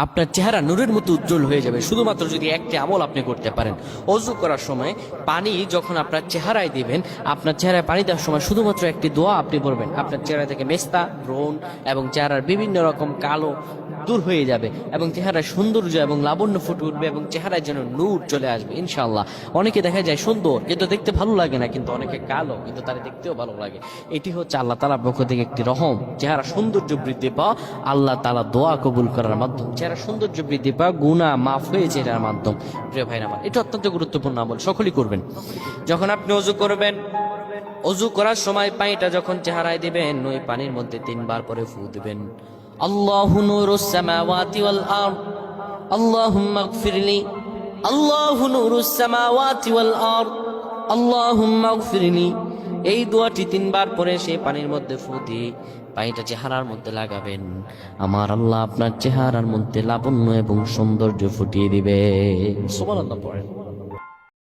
আপনার চেহারা নূরের মতো উজ্জ্বল হয়ে যাবে শুধুমাত্র যদি একটি আমল আপনি করতে পারেন। অজু করার সময় পানি যখন আপনার চেহারায় দিবেন, আপনার চেহারায় পানি দেওয়ার সময় শুধুমাত্র একটি দোয়া আপনি পড়বেন, আপনার চেহারা থেকে মেস্তা, ব্রণ এবং চেহারার বিভিন্ন রকম কালো দূর হয়ে যাবে এবং চেহারায় সৌন্দর্য এবং লাবণ্য ফুটে উঠবে এবং চেহারায় যেন নূর চলে আসবে ইনশাআল্লাহ। অনেকে দেখা যায় সুন্দর কিন্তু দেখতে ভালো লাগে না, কিন্তু অনেকে কালো কিন্তু তারা দেখতেও ভালো লাগে। এটি হচ্ছে আল্লাহ তাআলার পক্ষ থেকে একটি রহম। চেহারা সৌন্দর্য বৃদ্ধি পাওয়া আল্লাহ তাআলা দোয়া কবুল করার মাধ্যম, চেহারা সৌন্দর্য বৃদ্ধি পাওয়া গুনাহ মাফ হয়েছে এটার মাধ্যম। প্রিয় ভাইরা আমার, এটা অত্যন্ত গুরুত্বপূর্ণ আমল, সকলেই করবেন। যখন আপনি অজু করবেন, অজু করার সময় পানিটা যখন চেহারায় দিবেন, ওই পানির মধ্যে 3 বার পরে ফু দিবেন। আল্লাহু নূরুস সামাওয়াতি ওয়াল আরদ, আল্লাহুম্মা ইগফিরলি, আল্লাহু নূরুস সামাওয়াতি ওয়াল আরদ, আল্লাহুম্মা ইগফিরলি। এই দোয়াটি 3 বার পরে সেই পানির মধ্যে ফু দিয়ে পানিটা চেহারার মধ্যে লাগাবেন। আমার আল্লাহ আপনার চেহারার মধ্যে লাবণ্য এবং সৌন্দর্য ফুটিয়ে দিবে। সুবহানাল্লাহ পড়েন।